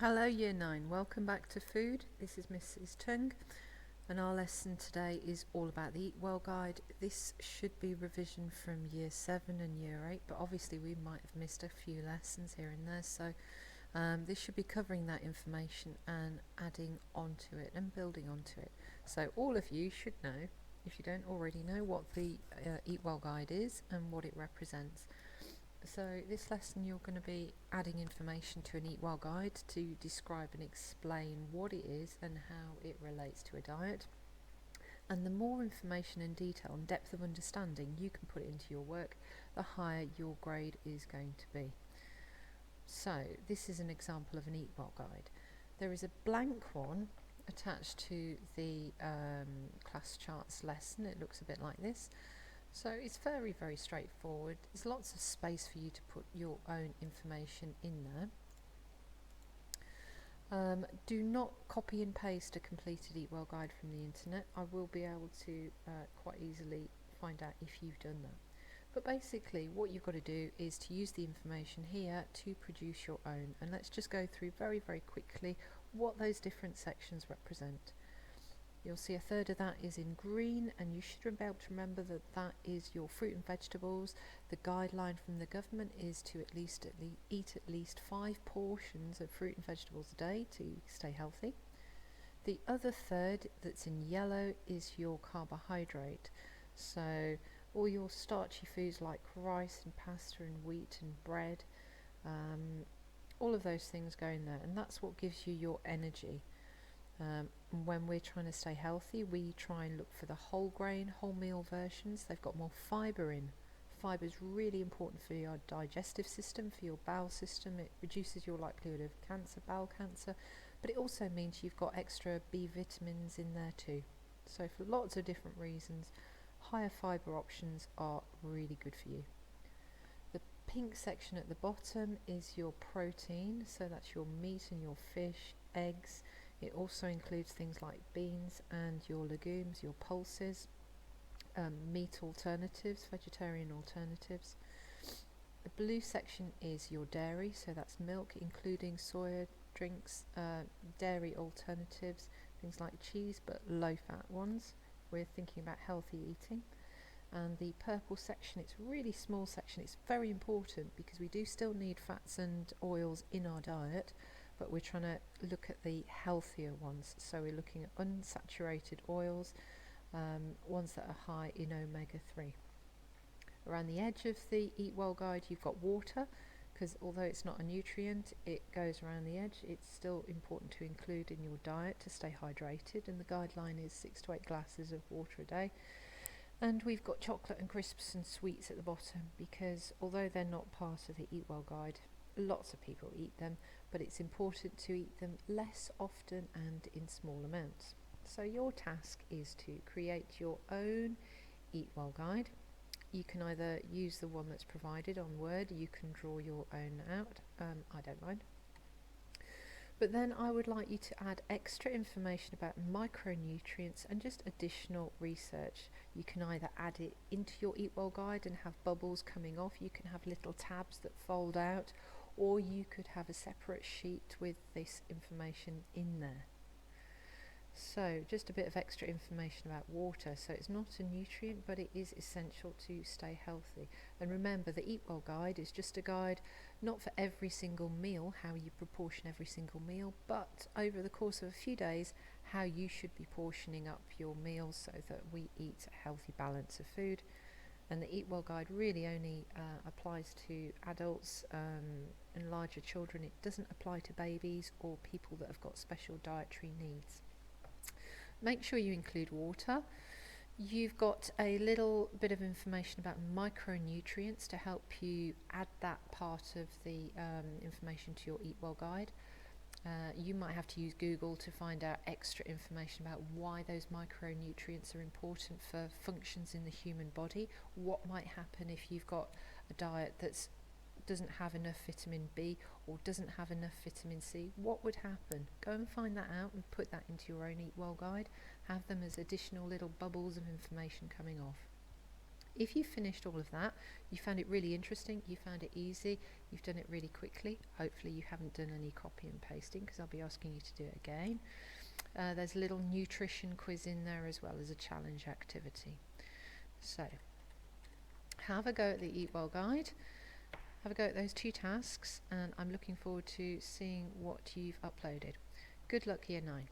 Hello Year 9, welcome back to Food. This is Mrs. Chung and our lesson today is all about the Eatwell guide. This should be revision from Year 7 and Year 8, but obviously we might have missed a few lessons here and there, so this should be covering that information and adding onto it and building onto it. So all of you should know, if you don't already know, what the Eatwell guide is and what it represents. So this lesson you're going to be adding information to an Eatwell guide to describe and explain what it is and how it relates to a diet. And the more information and detail and depth of understanding you can put into your work, the higher your grade is going to be. So this is an example of an Eatwell guide. There is a blank one attached to the class charts lesson. It looks a bit like this. So it's very, very straightforward. There's lots of space for you to put your own information in there. Do not copy and paste a completed Eatwell guide from the internet. I will be able to quite easily find out if you've done that. But basically what you've got to do is to use the information here to produce your own. And let's just go through very, very quickly what those different sections represent. You'll see a third of that is in green, and you should be able to remember that that is your fruit and vegetables. The guideline from the government is to eat at least 5 portions of fruit and vegetables a day to stay healthy. The other third that's in yellow is your carbohydrate. So all your starchy foods like rice and pasta and wheat and bread, all of those things go in there, and that's what gives you your energy. When we're trying to stay healthy, we try and look for the whole grain, whole meal versions. They've got more fibre in. Fibre is really important for your digestive system, for your bowel system. It reduces your likelihood of cancer, bowel cancer, but it also means you've got extra B vitamins in there too. So for lots of different reasons, higher fibre options are really good for you. The pink section at the bottom is your protein, so that's your meat and your fish, eggs. It also includes things like beans and your legumes, your pulses, meat alternatives, vegetarian alternatives. The blue section is your dairy, so that's milk, including soya drinks, dairy alternatives, things like cheese, but low-fat ones. We're thinking about healthy eating. And the purple section, it's a really small section. It's very important because we do still need fats and oils in our diet, but we're trying to look at the healthier ones. So we're looking at unsaturated oils, ones that are high in omega-3. Around the edge of the Eatwell guide you've got water, because although it's not a nutrient, it goes around the edge. It's still important to include in your diet to stay hydrated, and the guideline is 6 to 8 glasses of water a day. And we've got chocolate and crisps and sweets at the bottom, because although they're not part of the Eatwell guide, lots of people eat them, but it's important to eat them less often and in small amounts. So your task is to create your own Eatwell guide. You can either use the one that's provided on Word, you can draw your own out, I don't mind. But then I would like you to add extra information about micronutrients and just additional research. You can either add it into your Eatwell guide and have bubbles coming off, you can have little tabs that fold out, or you could have a separate sheet with this information in there. So just a bit of extra information about water. So it's not a nutrient, but it is essential to stay healthy. And remember, the Eatwell guide is just a guide, not for every single meal, how you proportion every single meal, but over the course of a few days, how you should be portioning up your meals so that we eat a healthy balance of food. And the Eatwell guide really only applies to adults and larger children. It doesn't apply to babies or people that have got special dietary needs. Make sure you include water. You've got a little bit of information about micronutrients to help you add that part of the information to your Eatwell guide. You might have to use Google to find out extra information about why those micronutrients are important for functions in the human body. What might happen if you've got a diet that doesn't have enough vitamin B or doesn't have enough vitamin C? What would happen? Go and find that out and put that into your own Eatwell guide. Have them as additional little bubbles of information coming off. If you finished all of that, you found it really interesting, you found it easy, you've done it really quickly, hopefully you haven't done any copy and pasting because I'll be asking you to do it again. There's a little nutrition quiz in there as well as a challenge activity. So have a go at the Eatwell guide, have a go at those 2 tasks, and I'm looking forward to seeing what you've uploaded. Good luck, Year 9.